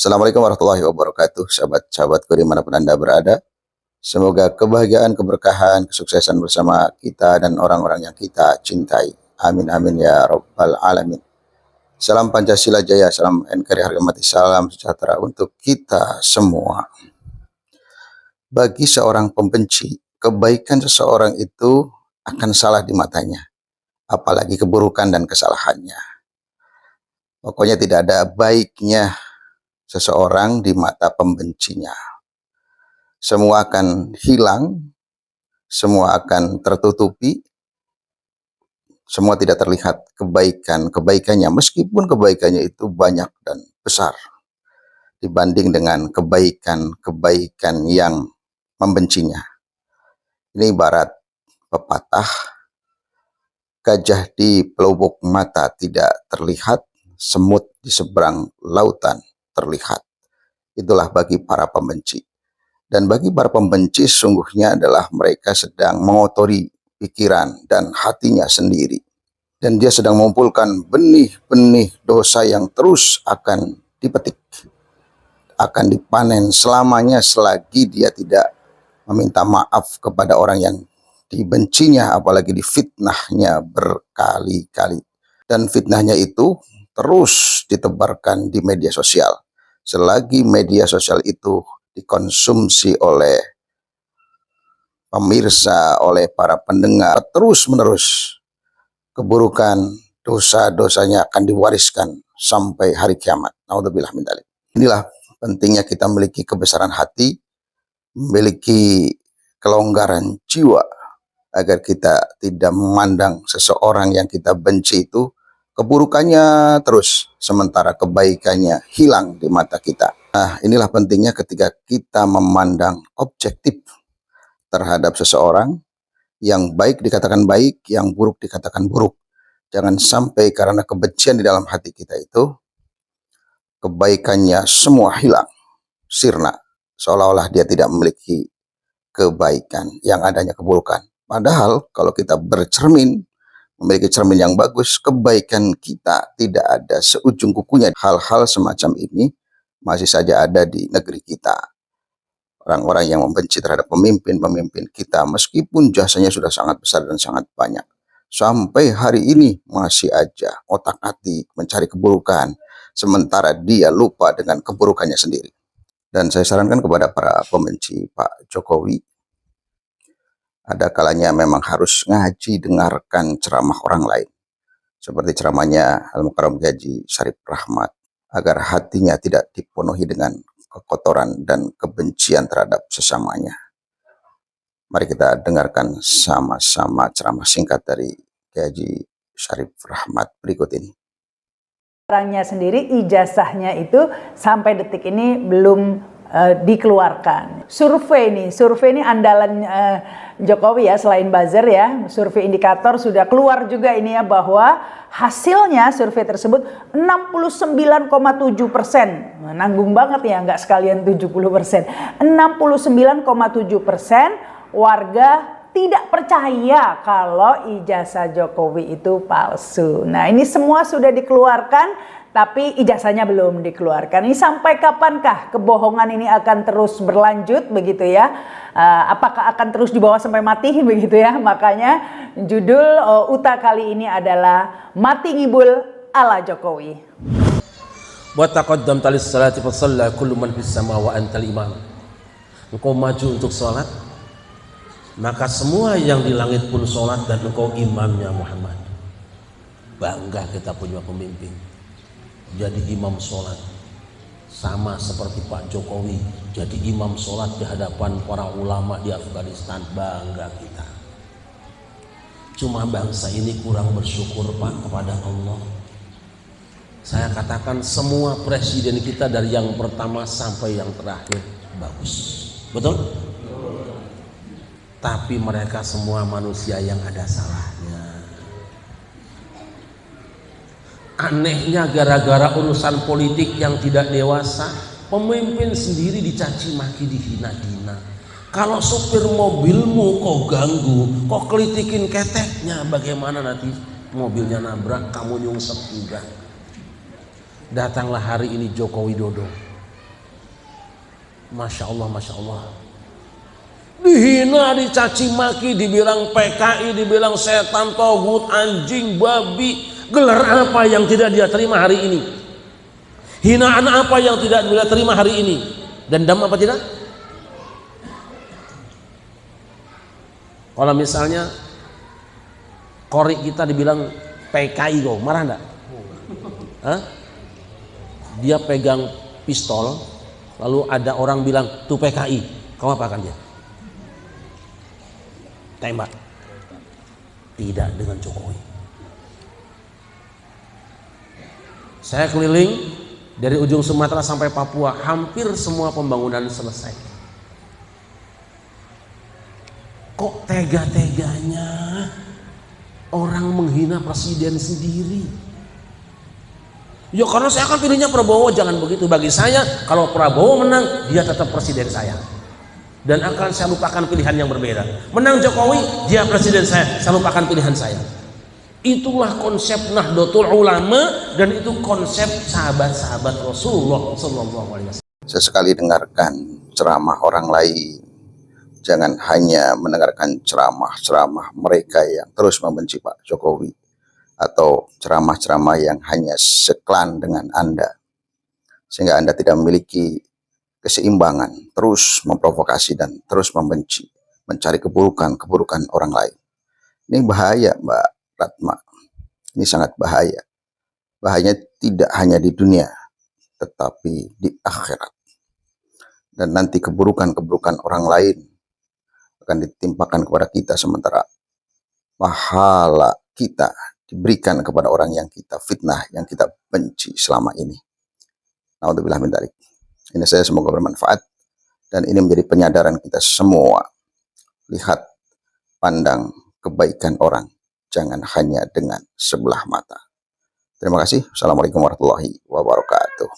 Assalamualaikum warahmatullahi wabarakatuh, sahabat-sahabatku dimanapun Anda berada. Semoga kebahagiaan, keberkahan, kesuksesan bersama kita dan orang-orang yang kita cintai. Amin amin ya rabbal alamin. Salam Pancasila Jaya, salam NKRI harga mati, salam sejahtera untuk kita semua. Bagi seorang pembenci, kebaikan seseorang itu akan salah di matanya, apalagi keburukan dan kesalahannya. Pokoknya tidak ada baiknya seseorang di mata pembencinya. Semua akan hilang, semua akan tertutupi, semua tidak terlihat kebaikannya, meskipun kebaikannya itu banyak dan besar dibanding dengan kebaikan yang membencinya. Ini ibarat pepatah, gajah di pelupuk mata tidak terlihat, semut di seberang lautan terlihat. Itulah bagi para pembenci. Dan bagi para pembenci sungguhnya adalah mereka sedang mengotori pikiran dan hatinya sendiri. Dan dia sedang mengumpulkan benih-benih dosa yang terus akan dipetik, akan dipanen selamanya selagi dia tidak meminta maaf kepada orang yang dibencinya, apalagi difitnahnya berkali-kali. Dan fitnahnya itu terus ditebarkan di media sosial. Selagi media sosial itu dikonsumsi oleh pemirsa, oleh para pendengar, terus-menerus keburukan, dosa-dosanya akan diwariskan sampai hari kiamat. Naudzubillah min dzalik. Inilah pentingnya kita memiliki kebesaran hati, memiliki kelonggaran jiwa, agar kita tidak memandang seseorang yang kita benci itu keburukannya terus, sementara kebaikannya hilang di mata kita. Nah, inilah pentingnya ketika kita memandang objektif terhadap seseorang, yang baik dikatakan baik, yang buruk dikatakan buruk. Jangan sampai karena kebencian di dalam hati kita itu, kebaikannya semua hilang, sirna, seolah-olah dia tidak memiliki kebaikan, yang adanya keburukan. Padahal kalau kita bercermin, memiliki cermin yang bagus, kebaikan kita tidak ada seujung kukunya. Hal-hal semacam ini masih saja ada di negeri kita. Orang-orang yang membenci terhadap pemimpin-pemimpin kita, meskipun jasanya sudah sangat besar dan sangat banyak, sampai hari ini masih aja otak-atik mencari keburukan, sementara dia lupa dengan keburukannya sendiri. Dan saya sarankan kepada para pembenci Pak Jokowi, ada kalanya memang harus ngaji, dengarkan ceramah orang lain. Seperti ceramahnya Al-Mukarram Haji Syarif Rahmat, agar hatinya tidak dipenuhi dengan kekotoran dan kebencian terhadap sesamanya. Mari kita dengarkan sama-sama ceramah singkat dari Haji Syarif Rahmat berikut ini. Orangnya sendiri, ijazahnya itu sampai detik ini belum dikeluarkan. Survei ini andalan Jokowi ya, selain buzzer ya, survei indikator sudah keluar juga ini ya, bahwa hasilnya survei tersebut 69,7%. Nanggung banget ya, nggak sekalian 70%. 69,7% warga tidak percaya kalau ijazah Jokowi itu palsu. Nah, ini semua sudah dikeluarkan, tapi ijazahnya belum dikeluarkan. Ini sampai kapankah kebohongan ini akan terus berlanjut begitu ya? Apakah akan terus dibawa sampai mati begitu ya? Makanya judul UTA kali ini adalah Mati Ngibul ala Jokowi. Wa taqaddam talis salati fa shalla kullu man fis sama wa antal imam. Engkau maju untuk salat, maka semua yang di langit pun sholat dan engkau imamnya Muhammad. Bangga kita punya pemimpin jadi imam sholat, sama seperti Pak Jokowi jadi imam sholat di hadapan para ulama di Afghanistan. Bangga kita. Cuma bangsa ini kurang bersyukur Pak kepada Allah. Saya katakan semua presiden kita dari yang pertama sampai yang terakhir bagus, betul? Tapi mereka semua manusia yang ada salahnya. Anehnya gara-gara urusan politik yang tidak dewasa, pemimpin sendiri dicaci maki, dihina-hina. Kalau sopir mobilmu kau ganggu, kau kelitikin keteknya, bagaimana nanti mobilnya nabrak, kamu nyungsep juga. Datanglah hari ini Joko Widodo Masya Allah, Masya Allah. Dihina, dicaci maki, dibilang PKI, dibilang setan, togut, anjing, babi. Gelar apa yang tidak dia terima hari ini? Hinaan apa yang tidak dia terima hari ini? Dendam apa tidak? Kalau misalnya kori kita dibilang PKI, kok marah enggak? Hah? Dia pegang pistol, lalu ada orang bilang tuh PKI, kamu apa akan dia? Tembak. Tidak dengan Jokowi. Saya keliling dari ujung Sumatera sampai Papua, hampir semua pembangunan selesai. Kok tega-teganya orang menghina presiden sendiri? Ya karena saya akan pilihnya Prabowo. Jangan begitu. Bagi saya, kalau Prabowo menang, dia tetap presiden saya, dan akan saya lupakan pilihan yang berbeda. Menang Jokowi, dia presiden saya lupakan pilihan saya. Itulah konsep Nahdlatul Ulama, dan itu konsep sahabat-sahabat Rasulullah SAW. Sesekali dengarkan ceramah orang lain. Jangan hanya mendengarkan ceramah-ceramah mereka yang terus membenci Pak Jokowi, atau ceramah-ceramah yang hanya seklan dengan Anda, sehingga Anda tidak memiliki keseimbangan, terus memprovokasi dan terus membenci, mencari keburukan orang lain. Ini bahaya, Mbak Ratma. Ini sangat bahaya. Bahayanya tidak hanya di dunia, tetapi di akhirat. Dan nanti keburukan-keburukan orang lain akan ditimpakan kepada kita, sementara pahala kita diberikan kepada orang yang kita fitnah, yang kita benci selama ini. Naudzubillah min dzalik. Ini saya semoga bermanfaat, dan ini menjadi penyadaran kita semua. Lihat, pandang kebaikan orang, jangan hanya dengan sebelah mata. Terima kasih. Assalamualaikum warahmatullahi wabarakatuh.